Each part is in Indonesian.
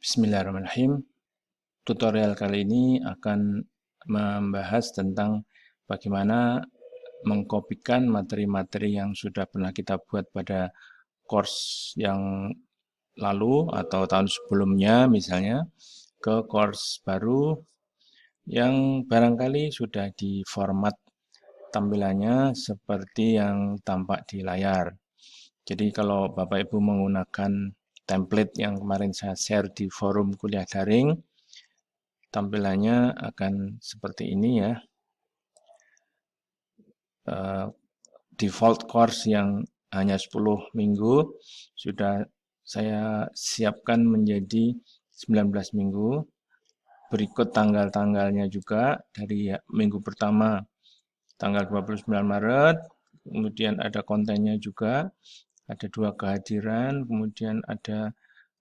Bismillahirrahmanirrahim. Tutorial kali ini akan membahas tentang bagaimana mengkopikan materi-materi yang sudah pernah kita buat pada course yang lalu atau tahun sebelumnya misalnya ke course baru yang barangkali sudah di format tampilannya seperti yang tampak di layar. Jadi kalau Bapak Ibu menggunakan template yang kemarin saya share di forum kuliah daring, tampilannya akan seperti ini ya. Default course yang hanya 10 minggu sudah saya siapkan menjadi 19 minggu. Berikut tanggal-tanggalnya juga dari minggu pertama tanggal 29 Maret, kemudian ada kontennya juga, ada 2 kehadiran, kemudian ada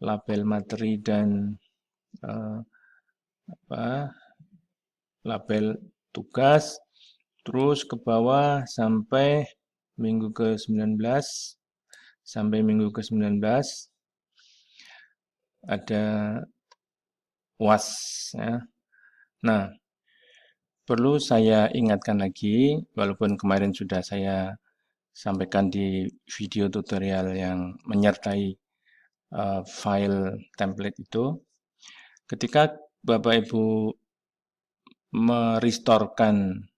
label materi dan label tugas, terus ke bawah sampai minggu ke-19, sampai minggu ke-19 ada UAS ya. Nah, perlu saya ingatkan lagi, walaupun kemarin sudah saya sampaikan di video tutorial yang menyertai file template itu, ketika Bapak Ibu merestorekan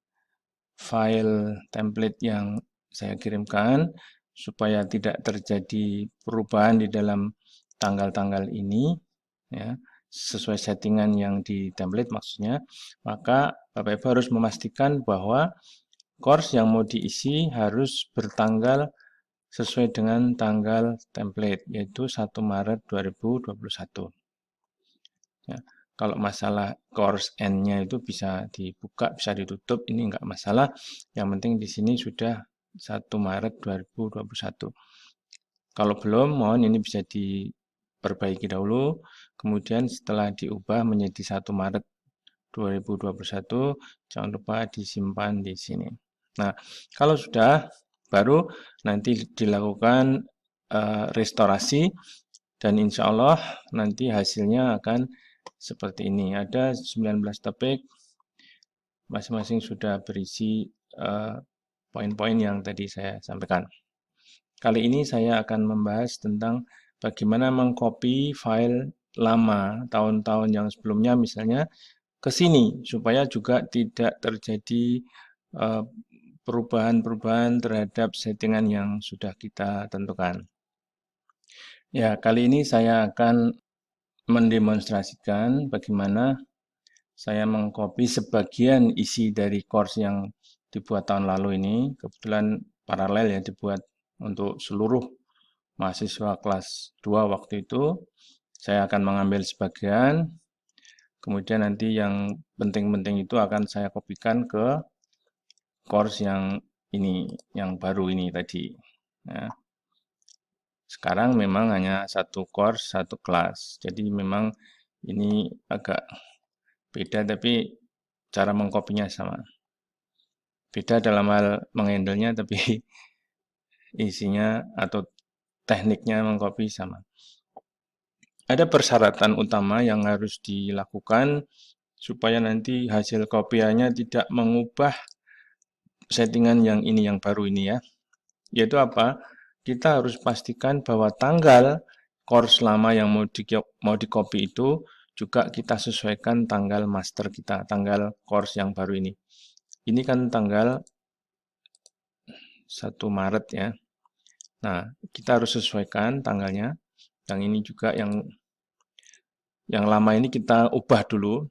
file template yang saya kirimkan supaya tidak terjadi perubahan di dalam tanggal-tanggal ini ya, sesuai settingan yang di template maksudnya, maka Bapak Ibu harus memastikan bahwa course yang mau diisi harus bertanggal sesuai dengan tanggal template, yaitu 1 Maret 2021. Ya, kalau masalah course N-nya itu bisa dibuka, bisa ditutup, ini enggak masalah. Yang penting di sini sudah 1 Maret 2021. Kalau belum, mohon ini bisa diperbaiki dahulu. Kemudian setelah diubah menjadi 1 Maret 2021, jangan lupa disimpan di sini. Nah, kalau sudah, baru nanti dilakukan restorasi dan insya Allah nanti hasilnya akan seperti ini. Ada 19 topik, masing-masing sudah berisi poin-poin yang tadi saya sampaikan. Kali ini saya akan membahas tentang bagaimana mengcopy file lama tahun-tahun yang sebelumnya misalnya ke sini supaya juga tidak terjadi perubahan-perubahan terhadap settingan yang sudah kita tentukan. Ya, kali ini saya akan mendemonstrasikan bagaimana saya mengcopy sebagian isi dari course yang dibuat tahun lalu ini. Kebetulan paralel ya dibuat untuk seluruh mahasiswa kelas 2 waktu itu. Saya akan mengambil sebagian, kemudian nanti yang penting-penting itu akan saya kopikan ke course yang ini, yang baru ini tadi. Ya. Sekarang memang hanya satu course, satu kelas. Jadi memang ini agak beda, tapi cara mengkopinya sama. Beda dalam hal menghandlenya, tapi isinya atau tekniknya mengcopy sama. Ada persyaratan utama yang harus dilakukan supaya nanti hasil kopiannya tidak mengubah settingan yang ini, yang baru ini ya. Yaitu apa? Kita harus pastikan bahwa tanggal course lama yang mau di-copy itu juga kita sesuaikan tanggal master kita, tanggal course yang baru ini. Ini kan tanggal 1 Maret ya. Nah, kita harus sesuaikan tanggalnya. Yang ini juga yang lama ini kita ubah dulu.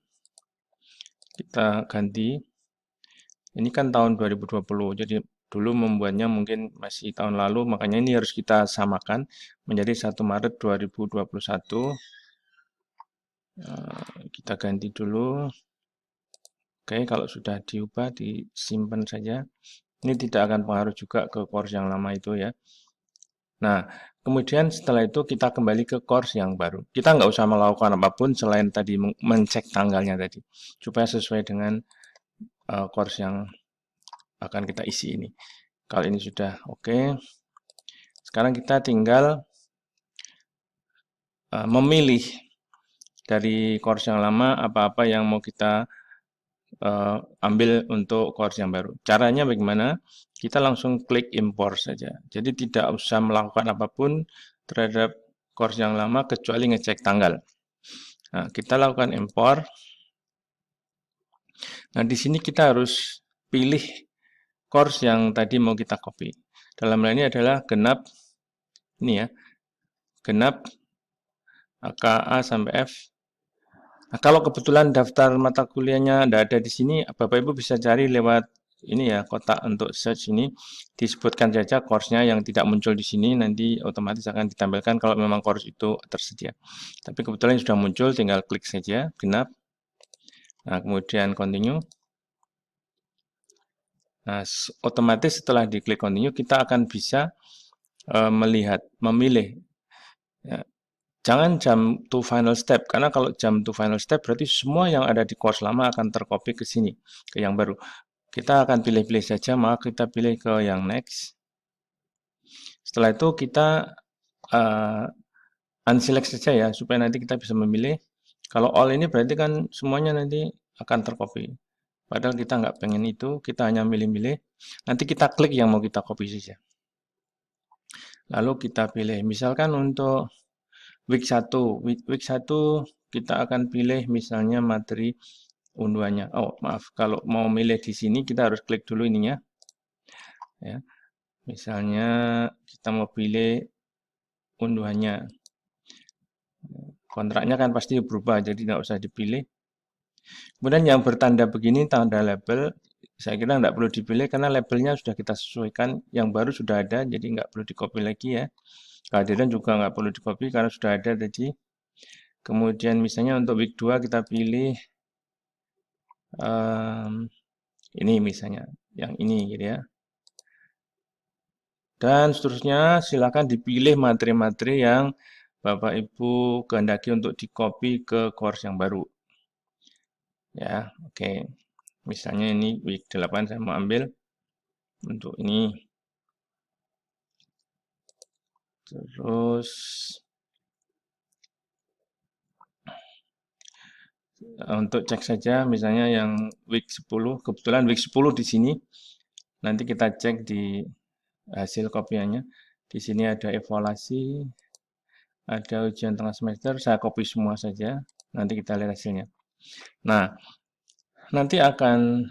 Kita ganti. Ini kan tahun 2020. Jadi dulu membuatnya mungkin masih tahun lalu, makanya ini harus kita samakan menjadi 1 Maret 2021. Kita ganti dulu. Oke, kalau sudah diubah, disimpan saja. Ini tidak akan pengaruh juga ke course yang lama itu ya. Nah, kemudian setelah itu kita kembali ke course yang baru. Kita nggak usah melakukan apapun selain tadi mencek tanggalnya tadi, supaya sesuai dengan course yang akan kita isi ini. Kalau ini sudah oke, sekarang kita tinggal memilih dari course yang lama apa-apa yang mau kita ambil untuk course yang baru. Caranya bagaimana? Kita langsung klik import saja. Jadi tidak usah melakukan apapun terhadap course yang lama kecuali ngecek tanggal. Nah, kita lakukan import. Nah, di sini kita harus pilih course yang tadi mau kita copy. Dalam hal ini adalah genap, ini ya, genap KA sampai F. Nah, kalau kebetulan daftar mata kuliahnya tidak ada di sini, Bapak Ibu bisa cari lewat ini ya, kotak untuk search ini. Disebutkan saja course-nya yang tidak muncul di sini, nanti otomatis akan ditampilkan kalau memang course itu tersedia. Tapi kebetulan sudah muncul, tinggal klik saja, genap. Nah, kemudian continue. Nah, otomatis setelah diklik continue, kita akan bisa memilih. Ya. Jangan jump to final step, karena kalau jump to final step berarti semua yang ada di course lama akan tercopy ke sini, ke yang baru. Kita akan pilih-pilih saja, maka kita pilih ke yang next. Setelah itu kita unselect saja ya, supaya nanti kita bisa memilih. Kalau all ini berarti kan semuanya nanti akan tercopy. Padahal kita nggak pengen itu, kita hanya milih-milih. Nanti kita klik yang mau kita copy saja. Lalu kita pilih, misalkan untuk week 1, week 1 kita akan pilih misalnya materi unduannya. Oh, maaf, kalau mau milih di sini kita harus klik dulu ininya. Ya. Misalnya kita mau pilih unduhannya. Kontraknya kan pasti berubah, jadi tidak usah dipilih. Kemudian yang bertanda begini, tanda label, saya kira tidak perlu dipilih karena labelnya sudah kita sesuaikan. Yang baru sudah ada, jadi nggak perlu di-copy lagi ya. Kehadiran juga nggak perlu di-copy karena sudah ada tadi. Kemudian misalnya untuk week 2 kita pilih ini misalnya, yang ini gitu ya. Dan seterusnya silakan dipilih materi-materi yang Bapak Ibu kehendaki untuk di-copy ke course yang baru. Ya, oke. Misalnya ini week 8 saya mau ambil untuk ini. Terus untuk cek saja misalnya yang week 10, kebetulan week 10 di sini. Nanti kita cek di hasil kopiannya. Di sini ada evaluasi, ada ujian tengah semester, saya copy semua saja. Nanti kita lihat hasilnya. Nah, nanti akan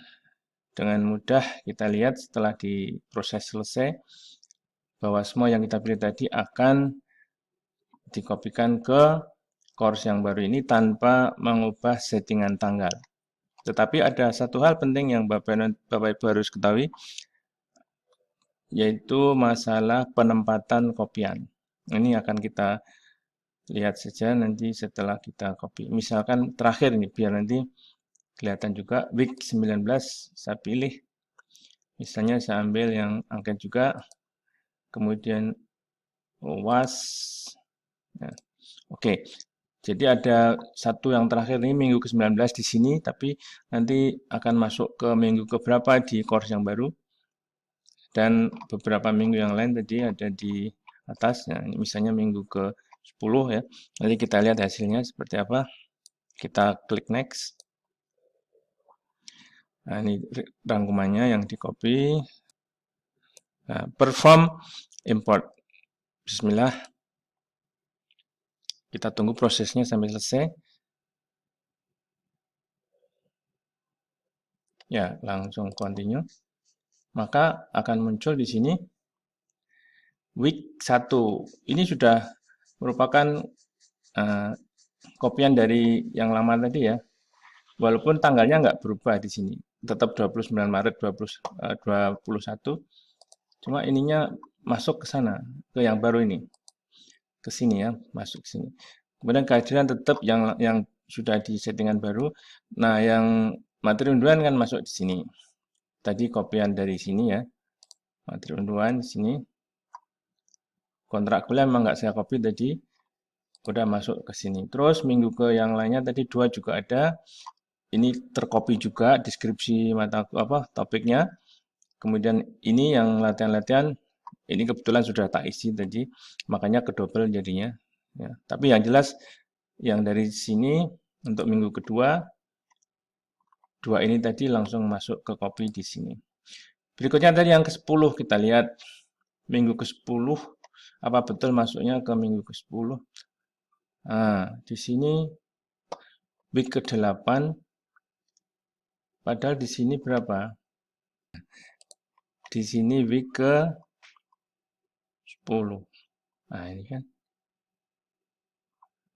dengan mudah kita lihat setelah di proses selesai bahwa semua yang kita pilih tadi akan dikopikan ke course yang baru ini tanpa mengubah settingan tanggal. Tetapi ada satu hal penting yang Bapak Ibu harus ketahui, yaitu masalah penempatan kopian. Ini akan kita lihat saja nanti setelah kita copy. Misalkan terakhir ini, biar nanti kelihatan juga, week 19 saya pilih. Misalnya saya ambil yang angket juga, kemudian UAS. Nah, oke, jadi ada satu yang terakhir ini minggu ke-19 di sini, tapi nanti akan masuk ke minggu keberapa di course yang baru. Dan beberapa minggu yang lain tadi ada di atas, nah, misalnya minggu ke-10 ya. Nanti kita lihat hasilnya seperti apa. Kita klik next. Nah, ini rangkumannya yang di copy. Nah, perform import. Bismillah. Kita tunggu prosesnya sampai selesai. Ya, langsung continue. Maka akan muncul di sini week 1. Ini sudah merupakan kopian dari yang lama tadi ya. Walaupun tanggalnya nggak berubah di sini. Tetap 29 Maret 2021. Cuma ininya masuk ke sana, ke yang baru ini. Ke sini ya, masuk ke sini. Kemudian kehadiran tetap yang sudah di settingan baru. Nah, yang materi unduan kan masuk di sini. Tadi kopian dari sini ya. Materi unduan di sini. Kontrak kuliah memang nggak saya copy tadi. Udah masuk ke sini. Terus minggu ke yang lainnya tadi 2 juga ada. Ini tercopy juga deskripsi mata topiknya. Kemudian ini yang latihan-latihan, ini kebetulan sudah tak isi tadi, makanya kedouble jadinya. Ya. Tapi yang jelas yang dari sini untuk minggu kedua, 2 ini tadi langsung masuk ke copy di sini. Berikutnya tadi yang ke-10 kita lihat minggu ke-10 apa betul masuknya ke minggu ke-10. Nah, di sini week ke-8 padahal di sini berapa? Di sini week ke-10. Nah, ini kan.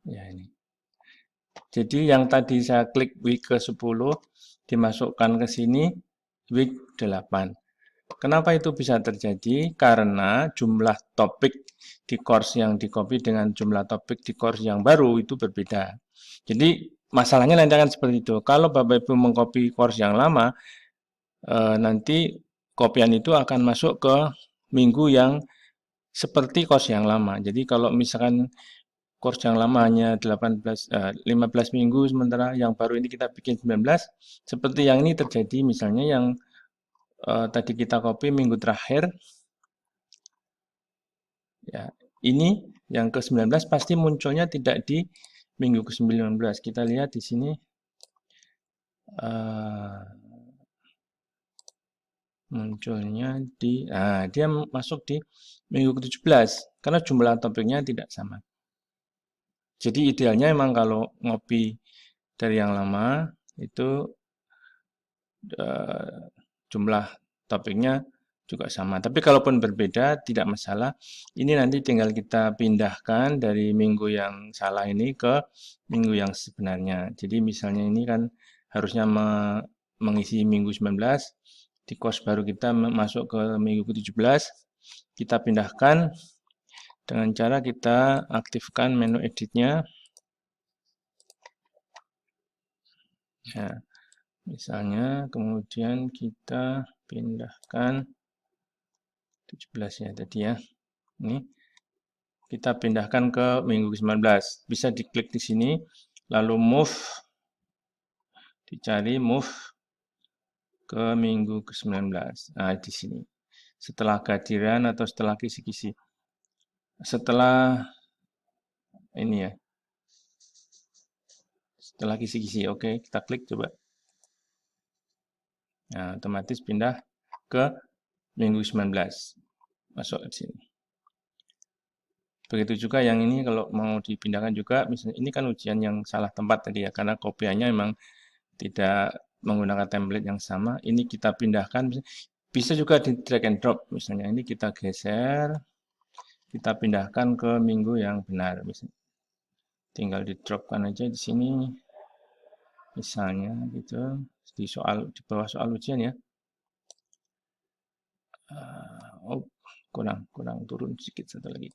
Ya, ini. Jadi yang tadi saya klik week ke-10 dimasukkan ke sini week 8. Kenapa itu bisa terjadi? Karena jumlah topik di course yang di copy dengan jumlah topik di course yang baru itu berbeda. Jadi masalahnya nanti akan seperti itu. Kalau Bapak Ibu mengcopy course yang lama, nanti kopian itu akan masuk ke minggu yang seperti course yang lama. Jadi kalau misalkan course yang lama hanya 15 minggu, sementara yang baru ini kita bikin 19, seperti yang ini terjadi misalnya yang tadi kita copy minggu terakhir, ya ini yang ke-19 pasti munculnya tidak di minggu ke-19. Kita lihat di sini munculnya di, dia masuk di minggu ke-17 karena jumlah topiknya tidak sama. Jadi idealnya memang kalau ngopi dari yang lama itu jumlah topiknya juga sama. Tapi kalaupun berbeda tidak masalah. Ini nanti tinggal kita pindahkan dari minggu yang salah ini ke minggu yang sebenarnya. Jadi misalnya ini kan harusnya mengisi minggu 19, di course baru kita masuk ke minggu ke-17, kita pindahkan dengan cara kita aktifkan menu editnya. Ya, misalnya kemudian kita pindahkan 17 ya tadi ya. Ini kita pindahkan ke minggu ke-19. Bisa diklik di sini, lalu move, dicari move ke minggu ke-19. Nah, di sini. Setelah kehadiran atau setelah kisi-kisi. Setelah ini ya. Setelah kisi-kisi, oke, kita klik coba. Nah, otomatis pindah ke minggu 19. Masuk di sini. Begitu juga yang ini kalau mau dipindahkan juga, misalnya ini kan ujian yang salah tempat tadi ya, karena kopiannya memang tidak menggunakan template yang sama. Ini kita pindahkan, bisa juga di drag and drop, misalnya ini kita geser, kita pindahkan ke minggu yang benar, misalnya. Tinggal di dropkan aja di sini, misalnya gitu, di bawah soal ujian ya. Oh, kurang turun sedikit satu lagi.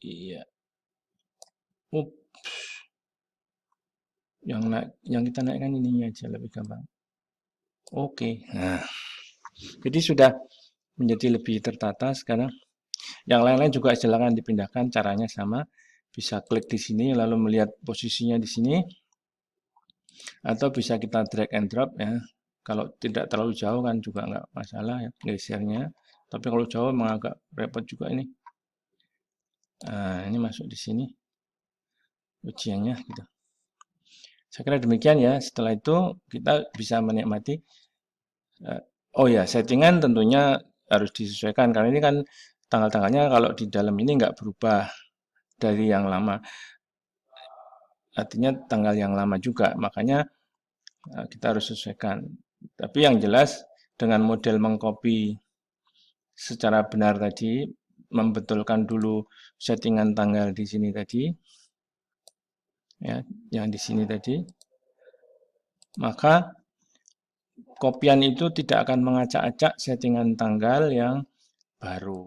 Iya. Yang kita naikkan ini aja lebih gampang. Oke. Nah, jadi sudah menjadi lebih tertata sekarang. Yang lain-lain juga silakan dipindahkan, caranya sama. Bisa klik di sini lalu melihat posisinya di sini. Atau bisa kita drag and drop ya. Kalau tidak terlalu jauh kan juga nggak masalah ya gesernya. Tapi kalau jauh memang agak repot juga ini. Nah, ini masuk di sini ujiannya gitu. Saya kira demikian ya. Setelah itu kita bisa menikmati. Oh ya, settingan tentunya harus disesuaikan karena ini kan tanggal-tanggalnya kalau di dalam ini nggak berubah dari yang lama. Artinya tanggal yang lama juga, makanya kita harus sesuaikan. Tapi yang jelas dengan model mengcopy secara benar tadi, membetulkan dulu settingan tanggal di sini tadi, ya, yang di sini tadi, maka kopian itu tidak akan mengacak-acak settingan tanggal yang baru.